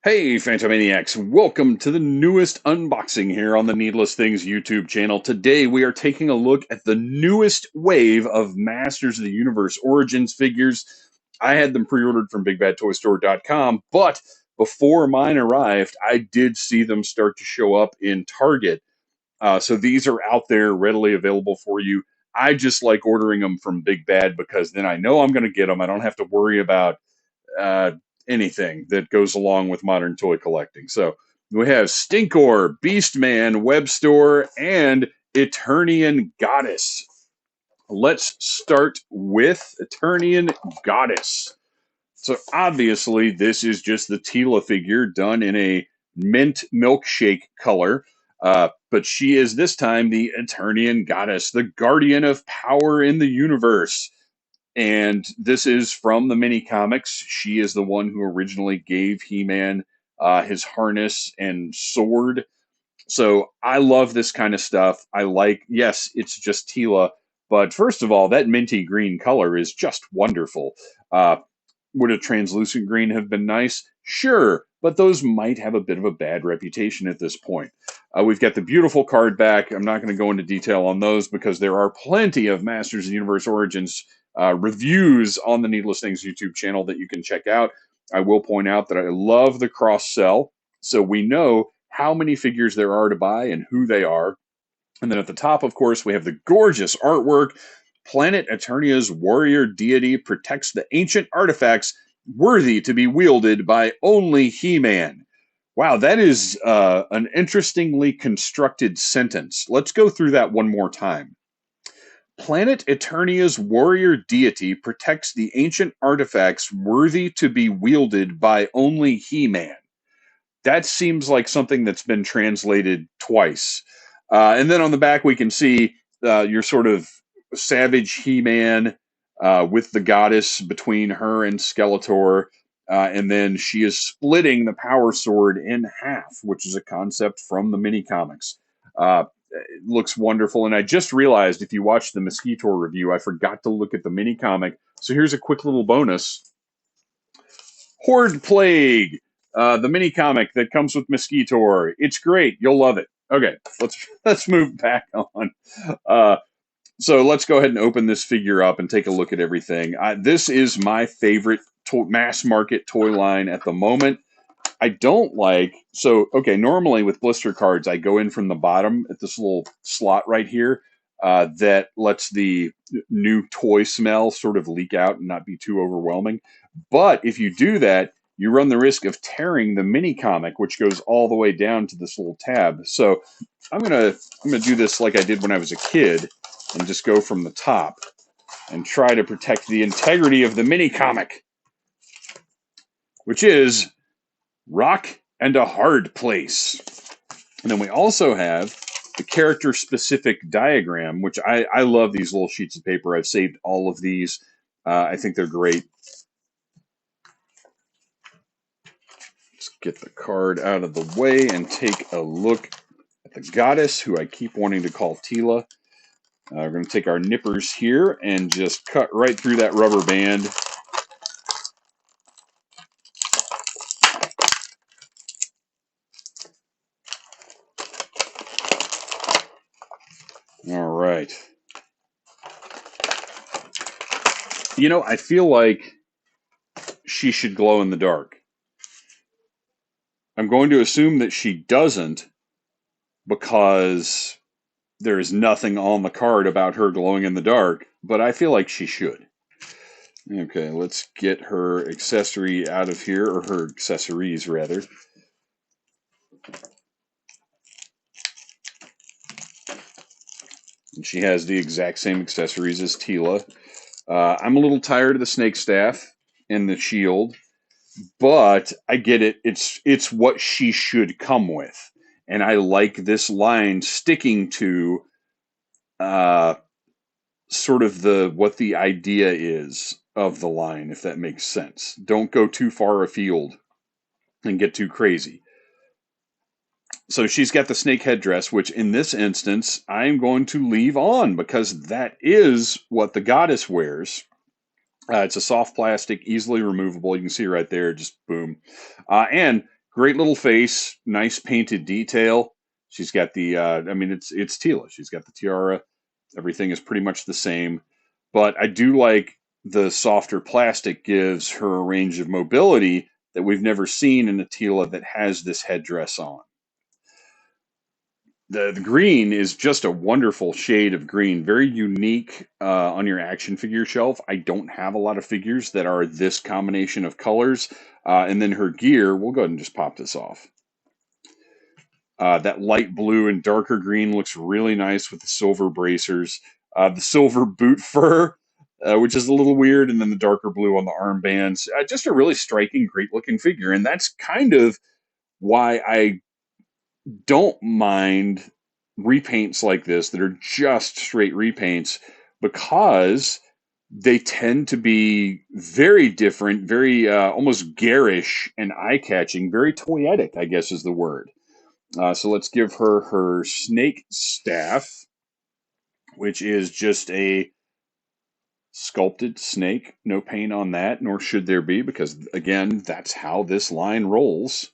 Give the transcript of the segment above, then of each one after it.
Hey, Phantomaniacs, welcome to the newest unboxing here on the Needless Things YouTube channel. Today we are taking a look at the newest wave of Masters of the Universe Origins figures. I had them pre-ordered from BigBadToyStore.com, but before mine arrived, I did see them start to show up in Target. So these are out there readily available for you. I just like ordering them from Big Bad because then I know I'm going to get them. I don't have to worry about uh, anything that goes along with modern toy collecting. So we have Stinkor, Beastman, Webstore, and Eternian Goddess. Let's start with Eternian Goddess. So obviously, this is just the Tila figure done in a mint milkshake color. But she is this time the Eternian Goddess, the guardian of power in the universe. And this is from the mini comics. She is the one who originally gave He-Man his harness and sword. So I love this kind of stuff. I like, yes, it's just Tila, but first of all, that minty green color is just wonderful. Uh, would a translucent green have been nice? Sure, but those might have a bit of a bad reputation at this point. We've got the beautiful card back. I'm not going to go into detail on those because there are plenty of Masters of the Universe Origins reviews on the Needless Things YouTube channel that you can check out. I will point out that I love the cross sell, so we know how many figures there are to buy and who they are. And then at the top, of course, we have the gorgeous artwork. Planet Eternia's warrior deity protects the ancient artifacts worthy to be wielded by only He-Man. Wow, that is an interestingly constructed sentence. Let's go through that one more time. Planet Eternia's warrior deity protects the ancient artifacts worthy to be wielded by only He-Man. That seems like something that's been translated twice. And then on the back, we can see your sort of savage He-Man with the goddess between her and Skeletor. And then she is splitting the power sword in half, which is a concept from the mini comics. It looks wonderful. And I just realized if you watch the Mosquito review, I forgot to look at the mini comic. So here's a quick little bonus. Horde Plague, the mini comic that comes with Mosquito. It's great. You'll love it. Okay, let's move back on. Uh, so let's go ahead and open this figure up and take a look at everything. This is my favorite mass market toy line at the moment. I don't like, so, okay, normally with blister cards, I go in from the bottom at this little slot right here that lets the new toy smell sort of leak out and not be too overwhelming. But if you do that, you run the risk of tearing the mini comic, which goes all the way down to this little tab. So I'm gonna do this like I did when I was a kid and just go from the top and try to protect the integrity of the mini comic, which is Rock and a Hard Place. And then we also have the character specific diagram, which I love these little sheets of paper. I've saved all of these. I think they're great. Let's get the card out of the way and take a look at the goddess, who I keep wanting to call Tila. We're going to take our nippers here and just cut right through that rubber band. All right. You know, I feel like she should glow in the dark. I'm going to assume that she doesn't because there is nothing on the card about her glowing in the dark, but I feel like she should. Okay, let's get her accessory out of here, or her accessories, rather. And she has the exact same accessories as Tila. I'm a little tired of the snake staff and the shield, but I get it. It's what she should come with, and I like this line sticking to sort of what the idea is of the line, if that makes sense. Don't go too far afield and get too crazy. So she's got the snake headdress, which in this instance I'm going to leave on because that is what the goddess wears. It's a soft plastic, easily removable. You can see right there, just boom. And Great little face, nice painted detail. She's got the, I mean, it's Tila. She's got the tiara. Everything is pretty much the same. But I do like the softer plastic gives her a range of mobility that we've never seen in a Tila that has this headdress on. The green is just a wonderful shade of green, very unique on your action figure shelf. I don't have a lot of figures that are this combination of colors. And then her gear, we'll go ahead and just pop this off. That light blue and darker green looks really nice with the silver bracers. The silver boot fur, which is a little weird, and then the darker blue on the armbands. Just a really striking, great looking figure. And that's kind of why I don't mind repaints like this that are just straight repaints, because they tend to be very different, very almost garish and eye-catching, very toyetic, I guess is the word. So let's give her her snake staff, which is just a sculpted snake. No paint on that, nor should there be, because again, that's how this line rolls.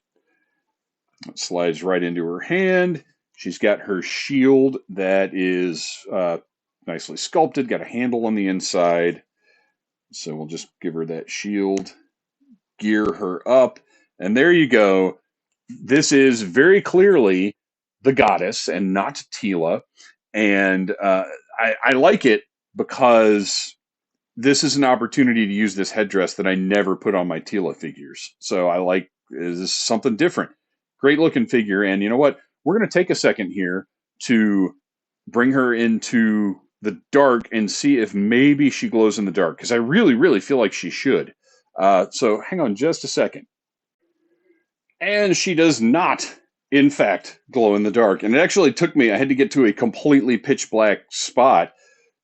It slides right into her hand. She's got her shield that is nicely sculpted, got a handle on the inside. So we'll just give her that shield, gear her up, and there you go. This is very clearly the goddess and not Tila. And I like it because this is an opportunity to use this headdress that I never put on my Tila figures. So I like, this is something different. Great looking figure. And you know what? We're going to take a second here to bring her into the dark and see if maybe she glows in the dark, because I really, really feel like she should. So hang on just a second. And she does not, in fact, glow in the dark. And it actually took me, I had to get to a completely pitch black spot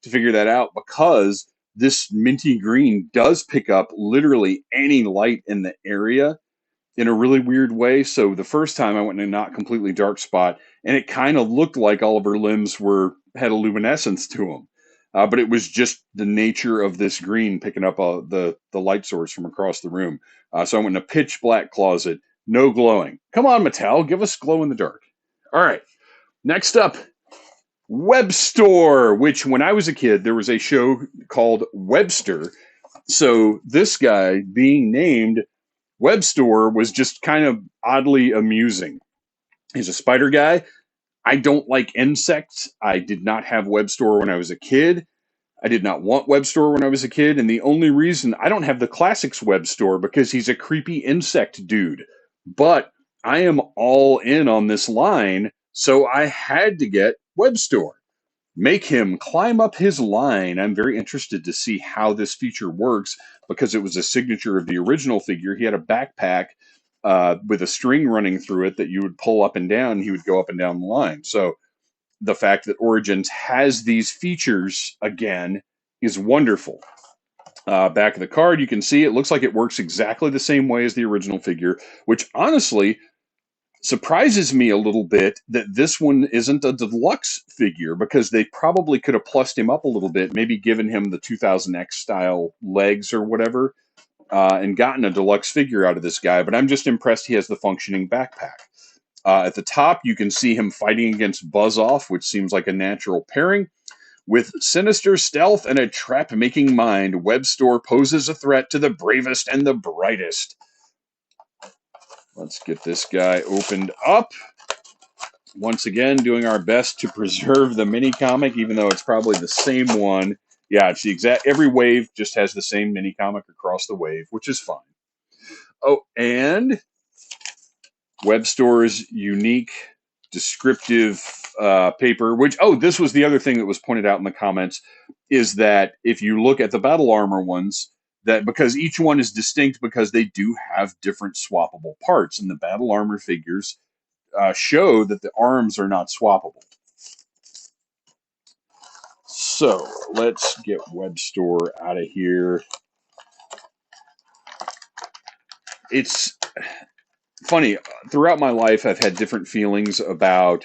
to figure that out, because this minty green does pick up literally any light in the area in a really weird way. So the first time I went in a not completely dark spot, and it kind of looked like all of her limbs had a luminescence to them. But it was just the nature of this green picking up the light source from across the room. So I went in a pitch black closet, no glowing. Come on, Mattel, give us glow in the dark. All right, next up, Webstore, which when I was a kid, there was a show called Webster. So this guy being named Webstore was just kind of oddly amusing. He's a spider guy. I don't like insects. I did not have Webstore when I was a kid. I did not want Webstore when I was a kid. And the only reason I don't have the classics Webstore, because he's a creepy insect dude. But I am all in on this line, so I had to get Webstore. Make him climb up his line. I'm very interested to see how this feature works, because it was a signature of the original figure. He had a backpack with a string running through it that you would pull up and down, and he would go up and down the line. So the fact that Origins has these features again is wonderful. Back of the card, you can see it looks like it works exactly the same way as the original figure, which honestly surprises me a little bit that this one isn't a deluxe figure, because they probably could have plussed him up a little bit, maybe given him the 2000X style legs or whatever, and gotten a deluxe figure out of this guy. But I'm just impressed he has the functioning backpack. At the top, you can see him fighting against Buzz-Off, which seems like a natural pairing. With sinister stealth and a trap-making mind, Webstore poses a threat to the bravest and the brightest. Let's get this guy opened up. Once again, doing our best to preserve the mini comic, even though it's probably the same one. Yeah, it's the exact, every wave just has the same mini comic across the wave, which is fine. Oh, and Webstore's unique descriptive paper, which, oh, this was the other thing that was pointed out in the comments, is that if you look at the battle armor ones, that because each one is distinct, because they do have different swappable parts, and the battle armor figures show that the arms are not swappable. So let's get Webstore out of here. It's funny, throughout my life I've had different feelings about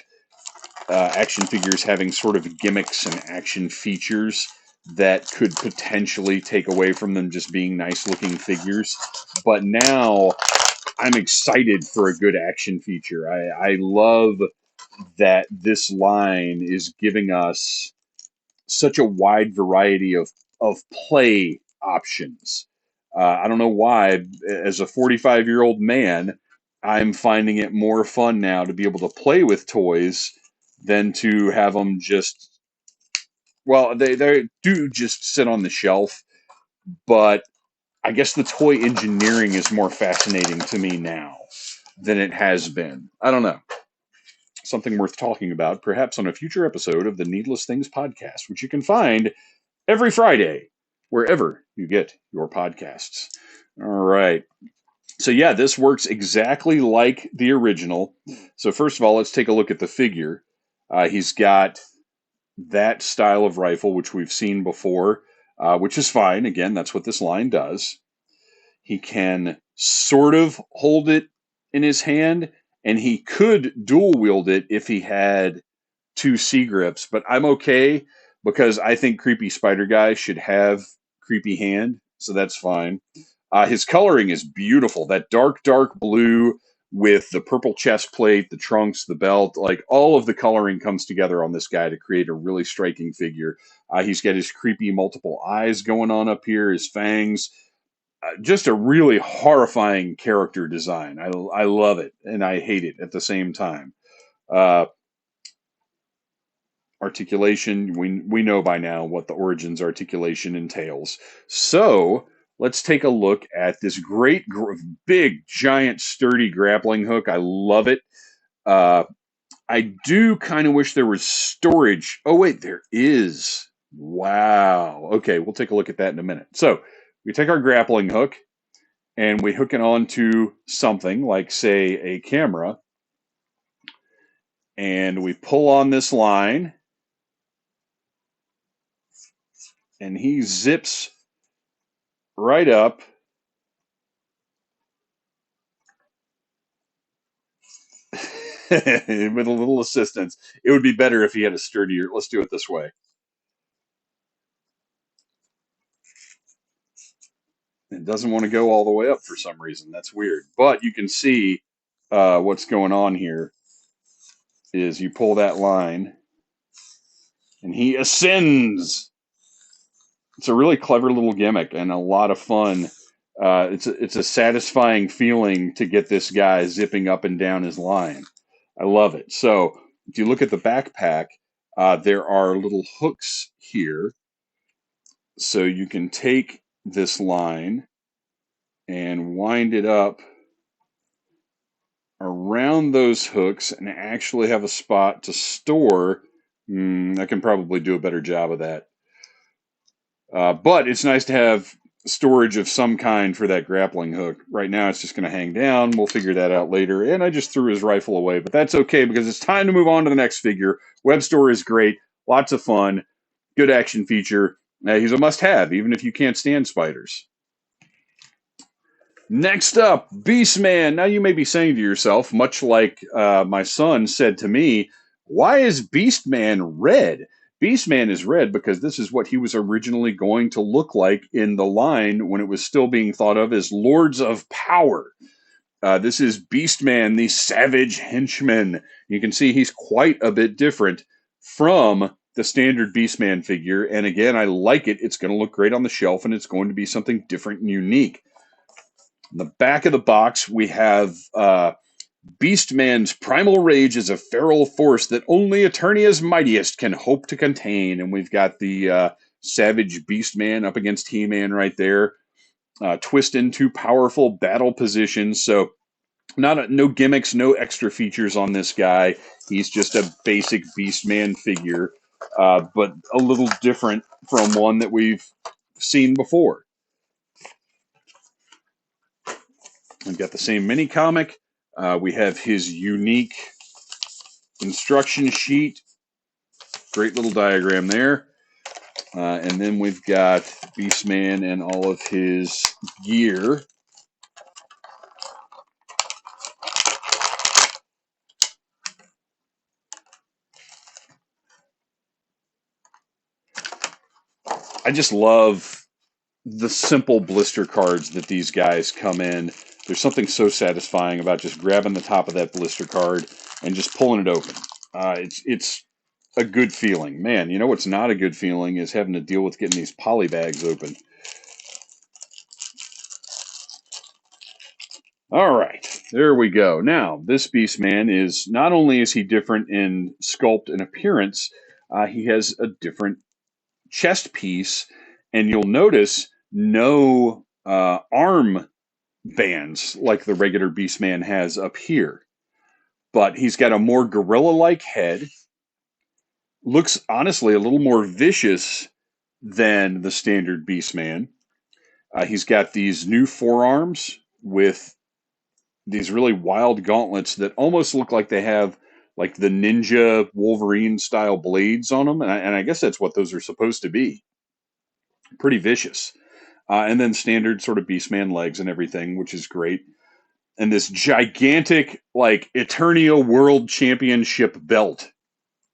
action figures having sort of gimmicks and action features that could potentially take away from them just being nice looking figures. But now I'm excited for a good action feature. I love that this line is giving us such a wide variety of play options. I don't know why, as a 45-year-old man, I'm finding it more fun now to be able to play with toys than to have them just, well, they do just sit on the shelf, but I guess the toy engineering is more fascinating to me now than it has been. I don't know. Something worth talking about, perhaps on a future episode of the Needless Things podcast, which you can find every Friday, wherever you get your podcasts. All right. So, yeah, this works exactly like the original. So, first of all, let's take a look at the figure. He's got that style of rifle, which we've seen before, which is fine. Again, that's what this line does. He can sort of hold it in his hand, and he could dual wield it if he had two C grips, but I'm okay because I think Creepy Spider Guy should have creepy hand, so that's fine. His coloring is beautiful. That dark blue with the purple chest plate, the trunks, the belt, like all of the coloring comes together on this guy to create a really striking figure. He's got his creepy multiple eyes going on up here, his fangs. Just a really horrifying character design. I love it and I hate it at the same time. Uh, Articulation, we know by now what the Origins articulation entails. So let's take a look at this great, big, giant, sturdy grappling hook. I love it. Uh, I do kind of wish there was storage. Oh, wait, there is. Wow. Okay, we'll take a look at that in a minute. So we take our grappling hook and we hook it onto something like, say, a camera, and we pull on this line, and he zips right up. With a little assistance. It would be better if he had a sturdier. Let's do it this way. It doesn't want to go all the way up for some reason. That's weird. But you can see what's going on here is you pull that line and he ascends. It's a really clever little gimmick and a lot of fun. It's a satisfying feeling to get this guy zipping up and down his line. I love it. So if you look at the backpack, there are little hooks here. So you can take this line and wind it up around those hooks and actually have a spot to store. I can probably do a better job of that. But it's nice to have storage of some kind for that grappling hook. Right now it's just going to hang down. We'll figure that out later. And I just threw his rifle away, but that's okay because it's time to move on to the next figure. Webstore is great. Lots of fun. Good action feature. He's a must-have, even if you can't stand spiders. Next up, Beastman. Now you may be saying to yourself, much like my son said to me, why is Beastman red? Beastman is red because this is what he was originally going to look like in the line when it was still being thought of as Lords of Power. This is Beastman, the Savage Henchman. You can see he's quite a bit different from the standard Beastman figure. And again, I like it. It's going to look great on the shelf, and it's going to be something different and unique. In the back of the box, we have Beastman's primal rage is a feral force that only Eternia's mightiest can hope to contain. And we've got the Savage Beastman up against He-Man right there. Twist into powerful battle positions. So no gimmicks, no extra features on this guy. He's just a basic Beastman figure, but a little different from one that we've seen before. We've got the same mini comic. We have his unique instruction sheet. Great little diagram there. And then we've got Beastman and all of his gear. I just love the simple blister cards that these guys come in. There's something so satisfying about just grabbing the top of that blister card and just pulling it open. It's a good feeling. Man, you know what's not a good feeling is having to deal with getting these poly bags open. All right, there we go. Now, this Beastman is, not only is he different in sculpt and appearance, he has a different chest piece, and you'll notice no arm bands like the regular Beastman has up here. But he's got a more gorilla-like head. Looks honestly a little more vicious than the standard Beastman. He's got these new forearms with these really wild gauntlets that almost look like they have like the Ninja Wolverine style blades on them, and I guess that's what those are supposed to be. Pretty vicious. And then standard sort of Beastman legs and everything, which is great. And this gigantic like Eternia World Championship belt,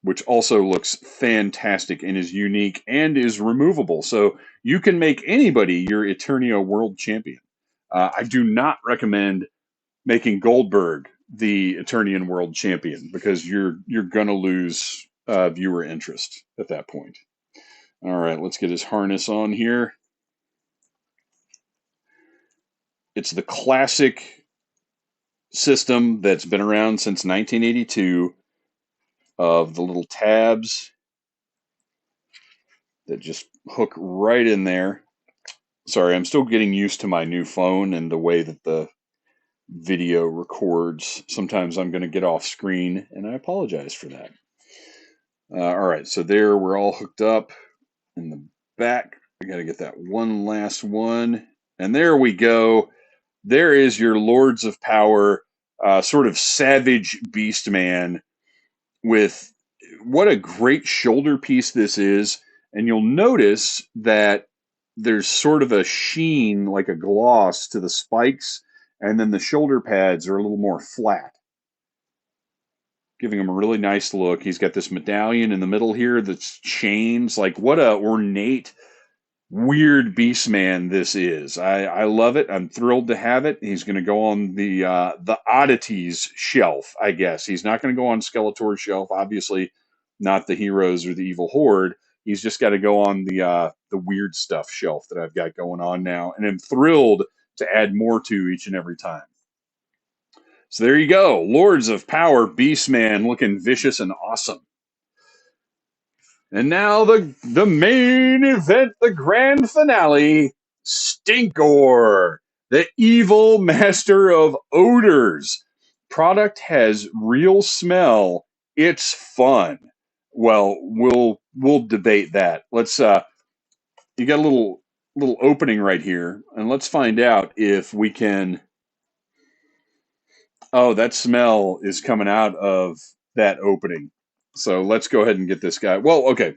which also looks fantastic and is unique and is removable. So you can make anybody your Eternia World Champion. I do not recommend making Goldberg the Eternian World Champion because you're gonna lose viewer interest at that point. All right, let's get his harness on here. It's the classic system that's been around since 1982 of the little tabs that just hook right in there. Sorry, I'm still getting used to my new phone and the way that the video records. Sometimes I'm going to get off screen, and I apologize for that. All right, so there we're all hooked up in the back. I got to get that one last one. And there we go. There is your Lords of Power, sort of savage Beastman with what a great shoulder piece this is. And you'll notice that there's sort of a sheen, like a gloss to the spikes, and then the shoulder pads are a little more flat, giving him a really nice look. He's got this medallion in the middle here that's chains. Like, what a ornate, weird Beastman this is. I love it. I'm thrilled to have it. He's going to go on the oddities shelf, I guess. He's not going to go on Skeletor's shelf, obviously not the Heroes or the Evil Horde. He's just got to go on the weird stuff shelf that I've got going on now, and I'm thrilled to add more to each and every time. So there you go, Lords of Power Beastman, looking vicious and awesome. And now the main event, the grand finale, Stinkor, the evil master of odors. Product has real smell. It's fun. Well, we'll debate that. Let's you got a little opening right here, and let's find out if we can. Oh, that smell is coming out of that opening. So let's go ahead and get this guy. Well, okay.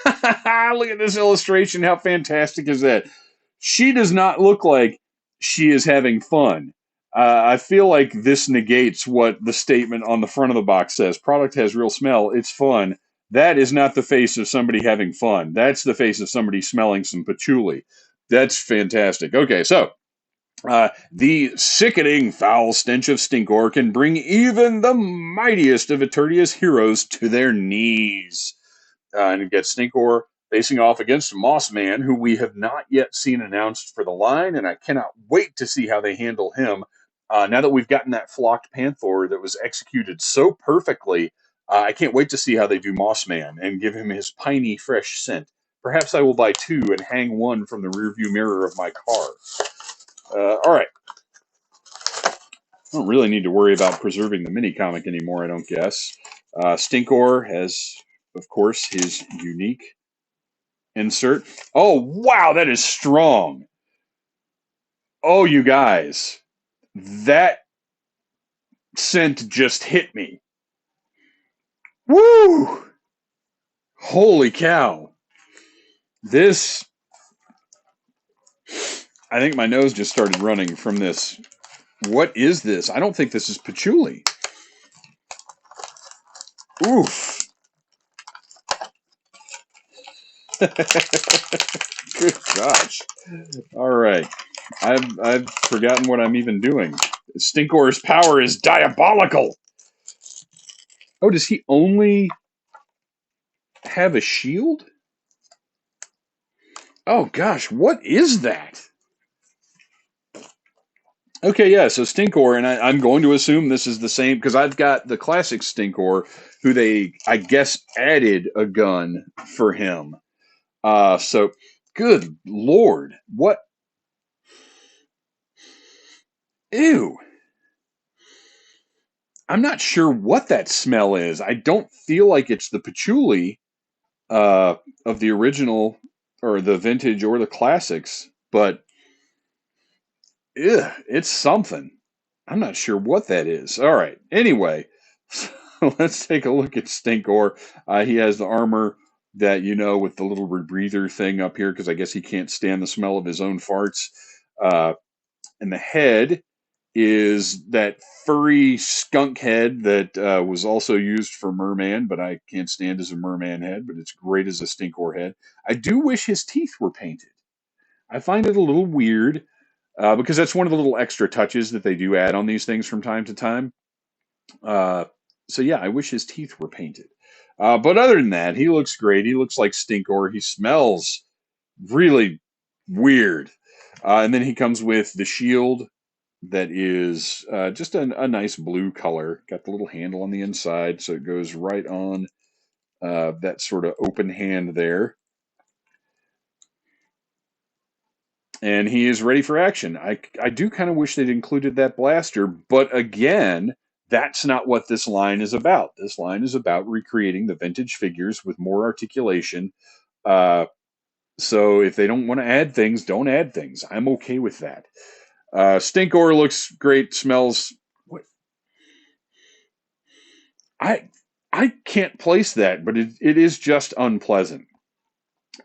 Look at this illustration. How fantastic is that? She does not look like she is having fun. I feel like this negates what the statement on the front of the box says. Product has real smell. It's fun. That is not the face of somebody having fun. That's the face of somebody smelling some patchouli. That's fantastic. Okay, so the sickening foul stench of Stinkor can bring even the mightiest of Eternia's heroes to their knees. And it gets Stinkor facing off against Mossman, who we have not yet seen announced for the line, and I cannot wait to see how they handle him. Now that we've gotten that flocked Panther that was executed so perfectly, I can't wait to see how they do Mossman and give him his piney, fresh scent. Perhaps I will buy two and hang one from the rearview mirror of my car. All right. I don't really need to worry about preserving the mini comic anymore, I don't guess. Stinkor has, of course, his unique insert. Oh, wow, that is strong. Oh, you guys, that scent just hit me. Woo! Holy cow. This, I think my nose just started running from this. What is this? I don't think this is patchouli. Oof. Good gosh. All right. I've forgotten what I'm even doing. Stinkor's power is diabolical. Oh, does he only have a shield? Oh gosh, what is that? Okay, yeah, so Stinkor, and I'm going to assume this is the same because I've got the classic Stinkor, who they, I guess, added a gun for him. So, good lord, what? Ew. I'm not sure what that smell is. I don't feel like it's the patchouli uh, of the original or the vintage or the classics, but it's something. I'm not sure what that is. All right. Anyway, so let's take a look at Stinkor. He has the armor that with the little rebreather thing up here because I guess he can't stand the smell of his own farts. Uh, and the head is that furry skunk head that was also used for Merman, but I can't stand as a Merman head, but it's great as a Stinkor head. I do wish his teeth were painted. I find it a little weird because that's one of the little extra touches that they do add on these things from time to time. Uh, so yeah, I wish his teeth were painted. But other than that, he looks great. He looks like Stinkor. He smells really weird. And then he comes with the shield that is just a nice blue color. Got the little handle on the inside, so it goes right on that sort of open hand there. And he is ready for action. I do kind of wish they'd included that blaster, but again, that's not what this line is about. This line is about recreating the vintage figures with more articulation. Uh, so if they don't want to add things, don't add things. I'm okay with that. Stinkor looks great, smells. What? I I can't place that, but it is just unpleasant.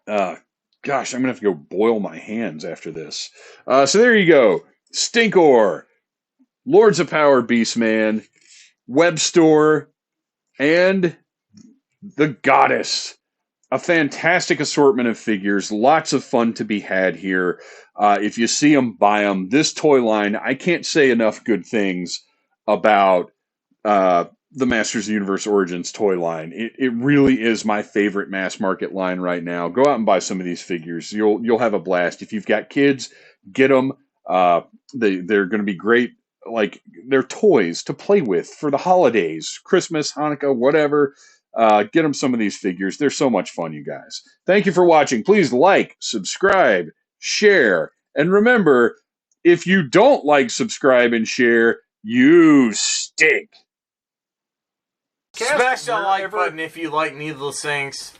Uh, Gosh, I'm gonna have to go boil my hands after this. So there you go, Stinkor, Lords of Power, Beastman, Webstore, and the Goddess. A fantastic assortment of figures, lots of fun to be had here. If you see them, buy them. This toy line, I can't say enough good things about the Masters of the Universe Origins toy line. It really is my favorite mass market line right now. Go out and buy some of these figures. You'll have a blast. If you've got kids, get them. They're going to be great. Like they're toys to play with for the holidays, Christmas, Hanukkah, whatever. Get them some of these figures. They're so much fun, you guys. Thank you for watching. Please like, subscribe, share, and remember, if you don't like, subscribe, and share, you stink. Smash that like button if you like Needless Things.